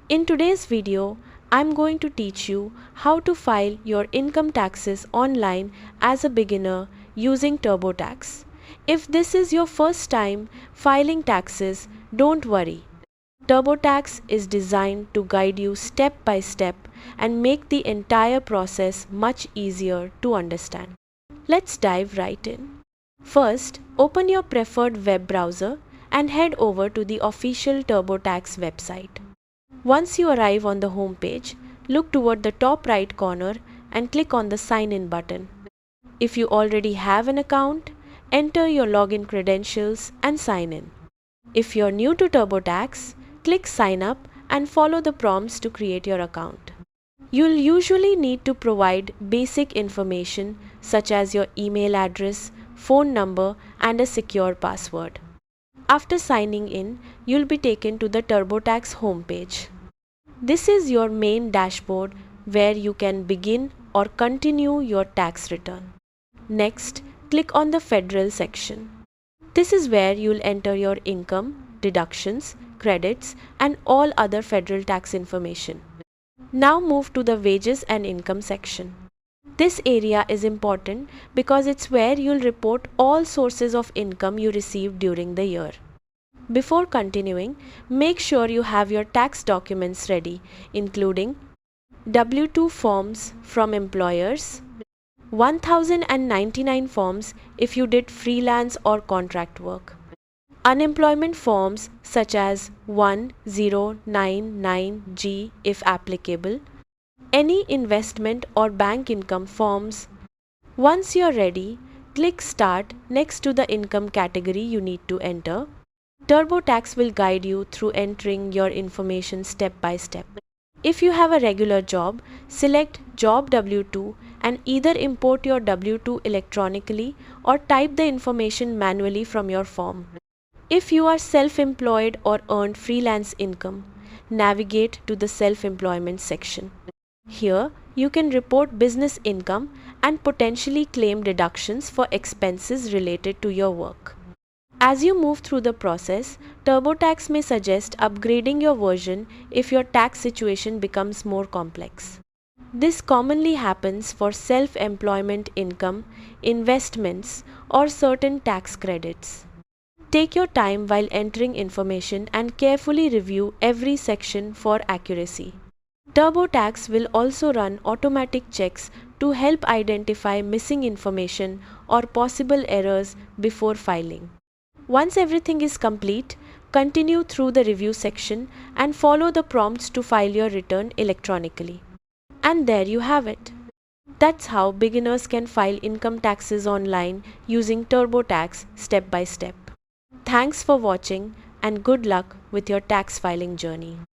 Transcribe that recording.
In today's video, I'm going to teach you how to file your income taxes online as a beginner using Turbotax. If this is your first time filing taxes, don't worry. Turbotax is designed to guide you step by step and make the entire process much easier to understand. Let's dive right in. First, open your preferred web browser and head over to the official Turbotax website. Once you arrive on the home page, look toward the top right corner and click on the Sign In button. If you already have an account, enter your login credentials and sign in. If you're new to Turbotax, click Sign Up and follow the prompts to create your account. You'll usually need to provide basic information such as your email address, phone number, and a secure password. After signing in, you'll be taken to the Turbotax homepage. This is your main dashboard where you can begin or continue your tax return. Next, click on the Federal section. This is where you'll enter your income, deductions, credits, and all other federal tax information. Now move to the Wages and Income section. This area is important because it's where you'll report all sources of income you received during the year. Before continuing, make sure you have your tax documents ready, including W-2 forms from employers, 1099 forms if you did freelance or contract work, unemployment forms such as 1099G if applicable, any investment or bank income forms. Once you're ready, click Start next to the income category you need to enter. Turbotax will guide you through entering your information step by step. If you have a regular job, select Job W-2 and either import your W-2 electronically or type the information manually from your form. If you are self-employed or earned freelance income, navigate to the Self-Employment section. Here, you can report business income and potentially claim deductions for expenses related to your work. As you move through the process, Turbotax may suggest upgrading your version if your tax situation becomes more complex. This commonly happens for self-employment income, investments, or certain tax credits. Take your time while entering information and carefully review every section for accuracy. Turbotax will also run automatic checks to help identify missing information or possible errors before filing. Once everything is complete, continue through the review section and follow the prompts to file your return electronically. And there you have it. That's how beginners can file income taxes online using Turbotax step by step. Thanks for watching and good luck with your tax filing journey.